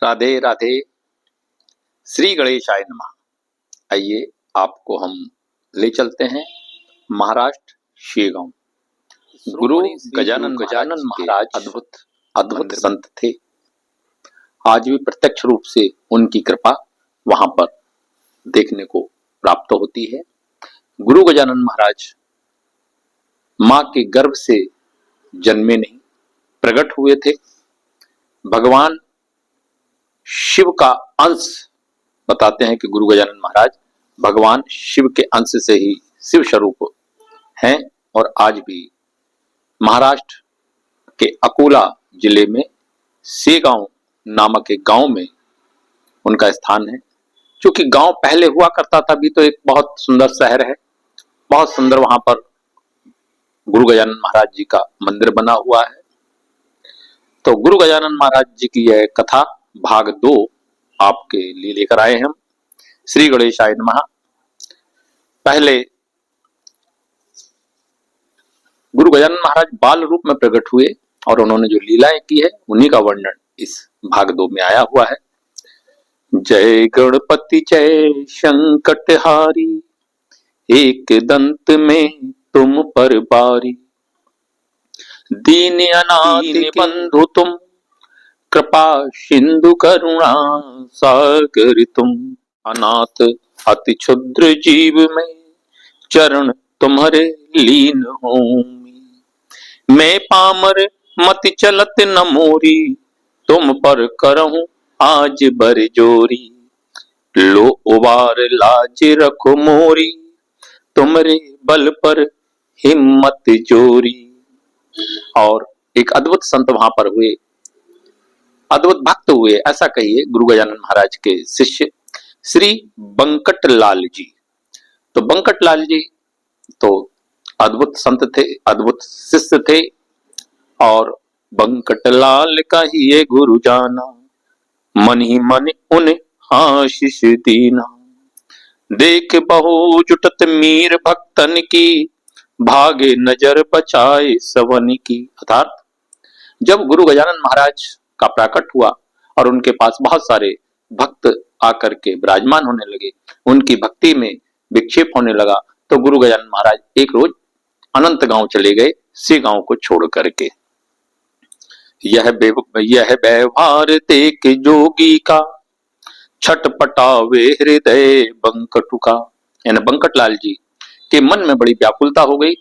राधे राधे। श्री गणेशाय नमः। आइए आपको हम ले चलते हैं महाराष्ट्र शेगांव। गुरु गजानन महाराज अद्भुत अद्भुत संत थे। आज भी प्रत्यक्ष रूप से उनकी कृपा वहां पर देखने को प्राप्त होती है। गुरु गजानन महाराज मां के गर्भ से जन्मे नहीं, प्रकट हुए थे। भगवान शिव का अंश बताते हैं कि गुरु गजानन महाराज भगवान शिव के अंश से ही शिव स्वरूप हैं। और आज भी महाराष्ट्र के अकोला जिले में शेगांव नामक एक गांव में उनका स्थान है। क्योंकि गांव पहले हुआ करता था, अभी तो एक बहुत सुंदर शहर है। बहुत सुंदर वहां पर गुरु गजानन महाराज जी का मंदिर बना हुआ है। तो गुरु गजानन महाराज जी की यह कथा भाग 2 आपके लिए लेकर आए हम। श्री गणेशाय नमः। पहले गुरु गजानन महाराज बाल रूप में प्रकट हुए और उन्होंने जो लीलाएं की है उन्हीं का वर्णन इस भाग 2 में आया हुआ है। जय गणपति जय संकटहारी, एक दंत में तुम पर बारी, दीन अनाथ बंधु तुम, कृपा सिंधु करुणा सागर तुम, अनाथ अति क्षुद्र जीव में चरण तुम्हारे लीन हूँ। मैं पामर मति चलत न मोरी, तुम पर करहूं आज बर जोरी, लो उबार लाज रखो मोरी, तुमरे बल पर हिम्मत जोरी। और एक अद्भुत संत वहां पर हुए, अद्भुत भक्त हुए, ऐसा कहिए। गुरु गजानन महाराज के शिष्य श्री बंकट लाल जी। तो बंकट लाल जी तो अद्भुत संत थे, अद्भुत शिष्य थे। और बंकट लाल का ही ये गुरु जाना, मन ही मन उन आशीष दीना, देख बहु जुटत मीर भक्तन की, भागे नजर बचाए सवन की। अर्थात जब गुरु गजानन महाराज का प्रकट हुआ और उनके पास बहुत सारे भक्त आकर के विराजमान होने लगे, उनकी भक्ति में विक्षेप होने लगा, तो गुरु गजानन महाराज एक रोज अनंत गांव चले गए, से गांव को छोड़ करके। यह व्यवहार देख जोगी का, छटपटावे हृदय बंकटु का। यानी बंकट लाल जी के मन में बड़ी व्याकुलता हो गई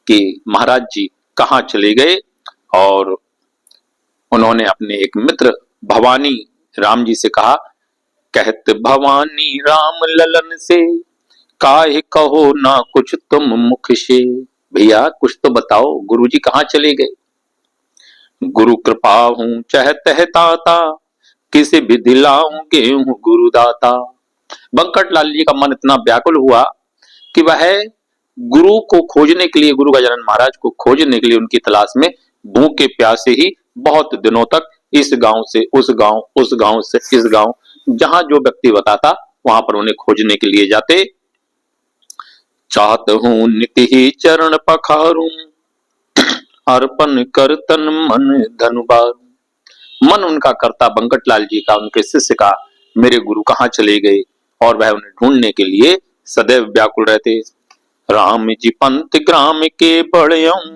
कि महाराज जी कहाँ चले गए। और उन्होंने अपने एक मित्र भवानी राम जी से कहा, कहत भवानी राम ललन से, काहे कहो ना कुछ तुम मुख से। भैया कुछ तो बताओ, गुरुजी कहाँ चले गए। गुरु कृपा हूं चाहते है ताता, किसी भी दिलाऊंगे हूं गुरुदाता। बंकट लाल जी का मन इतना व्याकुल हुआ कि वह गुरु को खोजने के लिए, गुरु गजानन महाराज को खोजने के लिए उनकी तलाश में भूखे प्यासे ही बहुत दिनों तक इस गांव से उस गांव, उस गांव से इस गांव, जहां जो व्यक्ति बताता वहां पर उन्हें खोजने के लिए जाते। चाहत हूं नित्य ही चरण पखारूं, अर्पण कर तन मन धनुबार। मन उनका करता बंकट लाल जी का, उनके शिष्य का, मेरे गुरु कहाँ चले गए। और वह उन्हें ढूंढने के लिए सदैव व्याकुल रहते। राम जी पंत ग्राम के बड़यं,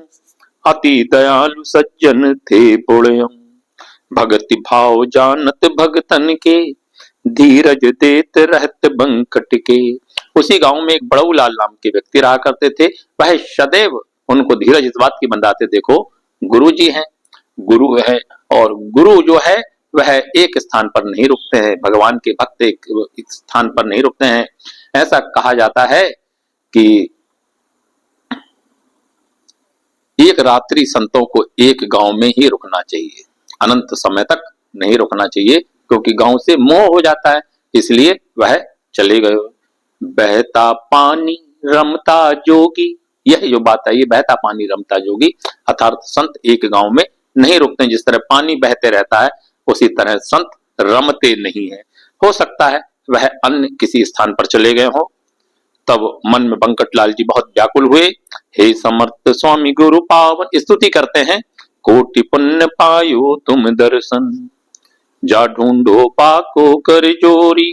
अति दयालु सज्जन थे पुण्यं, भगति भाव जानत भगतन के, धीरज देत रहत बंकट के। उसी गांव में एक बड़ऊ लाल नाम के व्यक्ति रहा करते थे। वह सदैव उनको धीरज इस बात की बंधाते, देखो गुरु जी हैं, गुरु है, और गुरु जो है वह एक स्थान पर नहीं रुकते हैं, भगवान के भक्त एक स्थान पर नहीं रुकते हैं। ऐसा कहा जाता है कि एक रात्रि संतों को एक गांव में ही रुकना चाहिए, अनंत समय तक नहीं रुकना चाहिए, क्योंकि गांव से मोह हो जाता है, इसलिए वह चले गए। बहता पानी रमता जोगी, यह जो बात है, ये बहता पानी रमता जोगी, अर्थात संत एक गांव में नहीं रुकते। जिस तरह पानी बहते रहता है उसी तरह संत रमते नहीं है। हो सकता है वह अन्य किसी स्थान पर चले गए हो। तब मन में बंकट लाल जी बहुत व्याकुल हुए। हे समर्थ स्वामी गुरु पावन, स्तुति करते हैं, कोटि पुण्य पायो तुम दर्शन, जा ढूंढो पाको कर जोरी,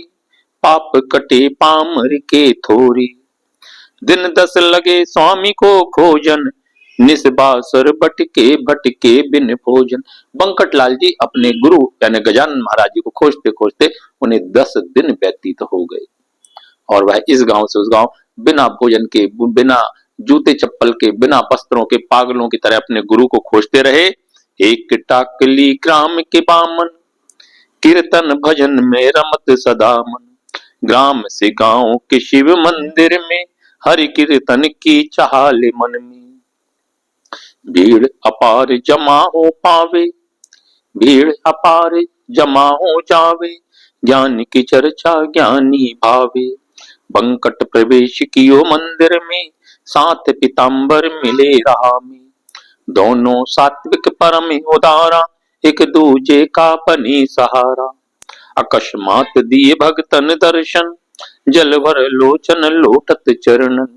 पाप कटे पामर के थोरी। दिन 10 लगे स्वामी को खोजन, निस बासर भटके बिन भोजन। बंकट लाल जी अपने गुरु यानी गजानन महाराज जी को खोजते खोजते उन्हें 10 दिन व्यतीत हो गए और वह इस गांव से उस गांव बिना भोजन के, बिना जूते चप्पल के, बिना वस्त्रों के पागलों की तरह अपने गुरु को खोजते रहे। एक टाकली ग्राम के बामन, कीर्तन भजन में रमत सदा मन। ग्राम से गांव के शिव मंदिर में, हरि कीर्तन की चाहल मन में। भीड़ अपार जमा हो पावे, भीड़ अपार जमा हो जावे, ज्ञान की चर्चा ज्ञानी भावे। बंकट प्रवेश कियो मंदिर में, साथ पीताम्बर मिले राह में। दोनों सात्विक परम उदारा, एक दूजे का बनी सहारा। अकस्मात दिए भगतन दर्शन, जल भर लोचन लोटत चरणन।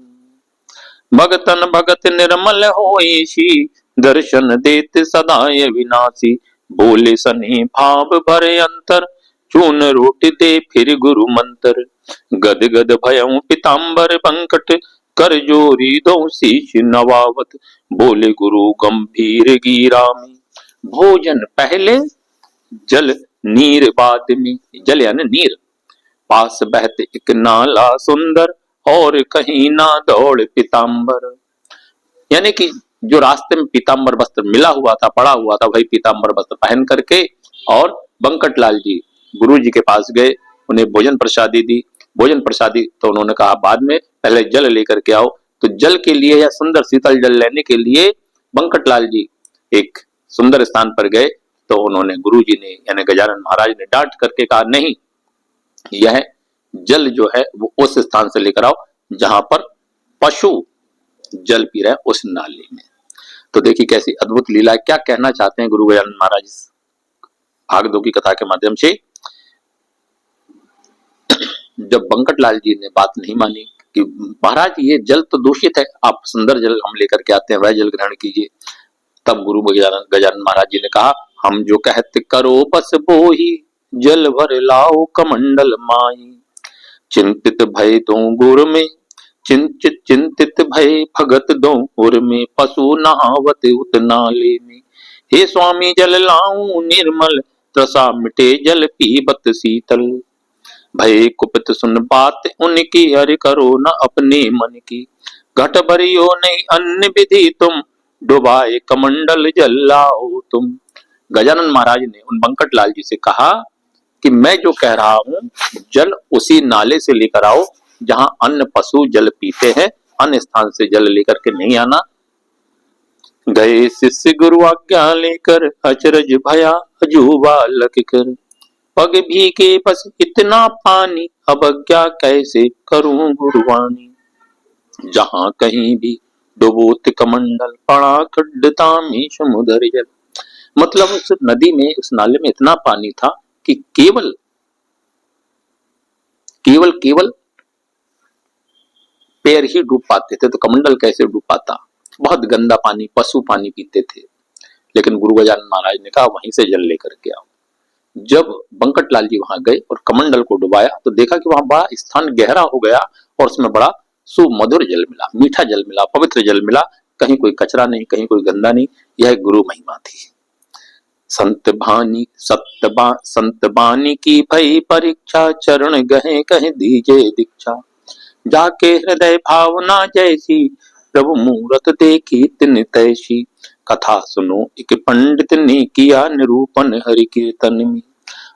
भगतन भगत निर्मल होइसी, दर्शन देत सदाय विनाशी। बोले सने भाव भरे अंतर, चून रोट दे फिर गुरु मंत्र। गद गद भयं पीताम्बर बंकट, कर जोरी दो शीश नवावत। बोले गुरु गंभीर गीरा में, भोजन पहले जल नीर बाद में। जल यानी नीर, पास बहते एक नाला सुंदर, और कहीं ना दौड़ पीताम्बर। यानी कि जो रास्ते में पीताम्बर वस्त्र मिला हुआ था, पड़ा हुआ था, वही पीताम्बर वस्त्र पहन करके और बंकट लाल जी गुरु जी के पास गए, उन्हें भोजन प्रसादी दी। भोजन प्रसादी तो उन्होंने कहा बाद में, पहले जल लेकर के आओ। तो जल के लिए या सुंदर शीतल जल लेने के लिए बंकट लाल जी एक सुंदर स्थान पर गए। तो उन्होंने गुरु जी ने यानी गजानन महाराज ने डांट करके कहा, नहीं, यह जल जो है वो उस स्थान से लेकर आओ जहां पर पशु जल पी रहे हैं, उस नाली में। तो देखिए कैसी अद्भुत लीला है। क्या कहना चाहते हैं गुरु गजानन महाराज भाग 2 की कथा के माध्यम से। जब बंकट लाल जी ने बात नहीं मानी कि महाराज ये जल तो दूषित है, आप सुंदर जल हम लेकर के आते हैं, वह जल ग्रहण कीजिए। तब गुरु गजानन महाराज जी ने कहा, हम जो कहते करो बस बोही, जल भर लाओ कमंडल माई। चिंतित भय दो गुर में, चिंतित भय भगत दो उर में। पशु नहावत उत नाले में, हे स्वामी जल लाऊं निर्मल। त्रसा मिटे जल पीबत शीतल। भय कुपित सुन बात उनकी, हरि करो न अपने मन की। घट भरियो नहीं अन्य विधि तुम, डुबाए कमंडल जल लाओ तुम। गजानन महाराज ने उन बंकट लाल जी से कहा कि मैं जो कह रहा हूं, जल उसी नाले से लेकर आओ जहां अन्य पशु जल पीते हैं, अन्य स्थान से जल लेकर के नहीं आना। गए शिष्य गुरु आज्ञा लेकर, अचरज भया अजूबा लग कर। पग भीगे बस इतना पानी, अब क्या कैसे करूं गुरुवाणी। जहां कहीं भी डुबोत कमंडल, पड़ा खड्डता में समुद्र जल। मतलब उस नदी में, उस नाले में इतना पानी था कि केवल केवल केवल पैर ही डूब पाते थे। तो कमंडल कैसे डूब पाता। बहुत गंदा पानी, पशु पानी पीते थे। लेकिन गुरु गजानन महाराज ने कहा वहीं से जल लेकर के आओ। जब बंकट लाल जी वहां गए और कमंडल को डुबाया तो देखा कि वहां बड़ा स्थान गहरा हो गया और उसमें बड़ा सुमधुर जल मिला, मीठा जल मिला, पवित्र जल मिला। कहीं कोई कचरा नहीं, कहीं कोई गंदा नहीं। यह गुरु महिमा थी। संत बानी की भई परीक्षा, चरण गहे कहे दीजे दीक्षा। जाके हृदय भावना जैसी, प्रभु मूरत देखी तिन तैसी। कथा सुनो एक पंडित ने किया निरूपण हरि कीर्तन में।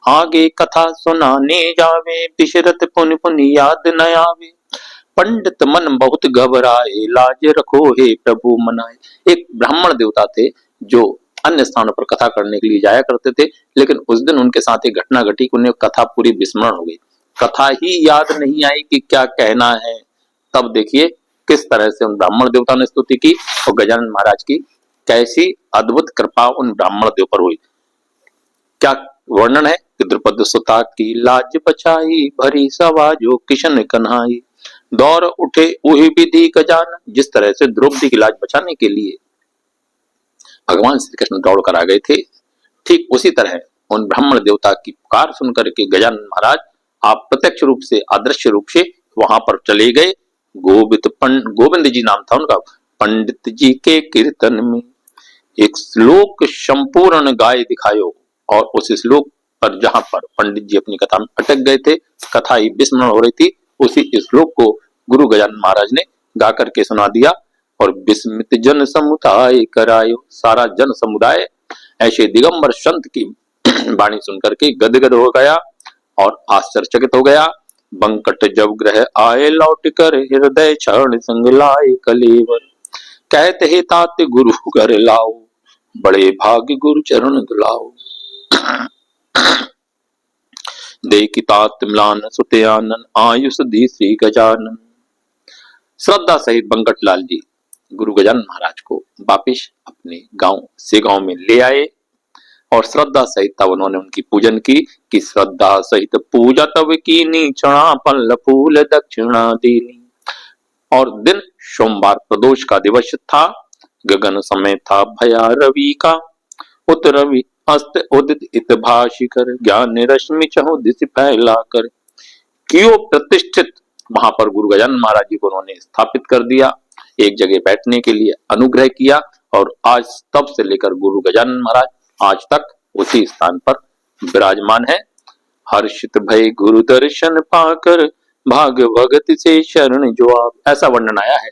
आगे कथा सुनाने जावे, विशरत पुन पुन याद न आवे। पंडित मन बहुत घबराए, लाज रखो हे प्रभु मनाए। एक ब्राह्मण देवता थे जो अन्य स्थानों पर कथा करने के लिए जाया करते थे, लेकिन उस दिन उनके साथ एक घटना घटी, उन्हें कथा पूरी विस्मरण हो गई। कथा ही याद नहीं आई कि क्या कहना है। तब देखिए किस तरह से उन ब्राह्मण देवता ने स्तुति की और गजानन महाराज की कैसी अद्भुत कृपा उन ब्राह्मण देव पर हुई। क्या वर्णन है कि द्रुपद सुता की लाज बचाई, भरी सभा जो किशन कन्हाई। दौड़ उठे वही विधि गजानन, जिस तरह से द्रौपदी की लाज बचाने के लिए भगवान श्री कृष्ण दौड़ कर आ गए थे, ठीक उसी तरह उन ब्राह्मण देवता की पुकार सुनकर के गजानन महाराज आप प्रत्यक्ष रूप से, अदृश्य रूप से वहां पर चले गए। गोविंद जी नाम था उनका। पंडित जी के कीर्तन में एक श्लोक संपूर्ण गाय दिखायो, और उस श्लोक पर जहां पर पंडित जी अपनी कथा में अटक गए थे, कथा ही विस्मरण हो रही थी, उसी श्लोक को गुरु गजानन महाराज ने गा करके सुना दिया। और विस्मित जन समुदाय करायो, सारा जन समुदाय ऐसे दिगंबर संत की वाणी सुनकर के गदगद हो गया और आश्चर्यचकित हो गया। बंकट जब ग्रह आए लौट कर, हृदय क्षण संग लाए कलेवर, कहते हे तात गुरु घर लाओ, बड़े भाग्य गुरु चरण दुलाओ। देखी तात म्लान सुते आनन, आयुष दी श्री गजानन। श्रद्धा सहित बंकट लाल जी गुरु गजानन महाराज को वापिस अपने गांव से गांव में ले आए और श्रद्धा सहित तब उन्होंने उनकी पूजन की कि श्रद्धा सहित पूजा तब कीनी, चढ़ा पल्ल फूल दक्षिणा दीनी। और दिन सोमवार प्रदोष का दिवस था। गगन समय था भया रवि का, उत रवि अस्त उदित इत भाषिकर, ज्ञान रश्मि चहु दिशि फैलाकर। कियो प्रतिष्ठित वहां पर गुरु गजानन महाराज जी को उन्होंने स्थापित कर दिया, एक जगह बैठने के लिए अनुग्रह किया। और आज तब से लेकर गुरु गजानन महाराज आज तक उसी स्थान पर विराजमान है। हर्षित भय गुरु दर्शन पाकर, भाग भगत से शरण जो आप, ऐसा वर्णन आया है।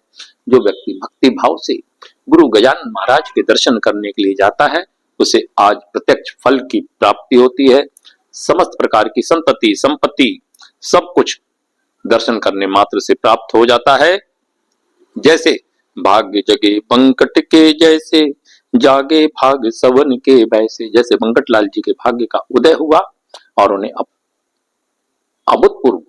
जो व्यक्ति भक्ति भाव से गुरु गजानन महाराज के दर्शन करने के लिए जाता है, उसे आज प्रत्यक्ष फल की प्राप्ति होती है। समस्त प्रकार की संतति संपत्ति सब कुछ दर्शन करने मात्र से प्राप्त हो जाता है। जैसे भाग्य जगे बंकट के जैसे, जागे भाग सवन के वैसे। जैसे बंकट लाल जी के भाग्य का उदय हुआ और उन्हें अभूतपूर्व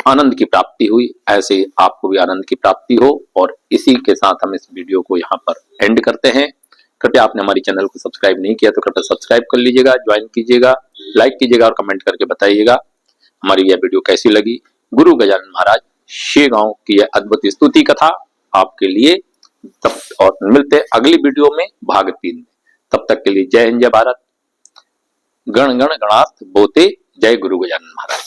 आनंद की प्राप्ति हुई, ऐसे आपको भी आनंद की प्राप्ति हो। और इसी के साथ हम इस वीडियो को यहाँ पर एंड करते हैं। कृपया आपने हमारी चैनल को सब्सक्राइब नहीं किया तो कृपया सब्सक्राइब कर लीजिएगा, ज्वाइन कीजिएगा, लाइक कीजिएगा और कमेंट करके बताइएगा हमारी यह वीडियो कैसी लगी। गुरु गजानन महाराज शेगांव की यह अद्भुत स्तुति कथा आपके लिए। तब और मिलते हैं अगली वीडियो में भाग 3 में। तब तक के लिए जय हिंद जय भारत। गण गण गणात बोते, जय गुरु गजानन महाराज।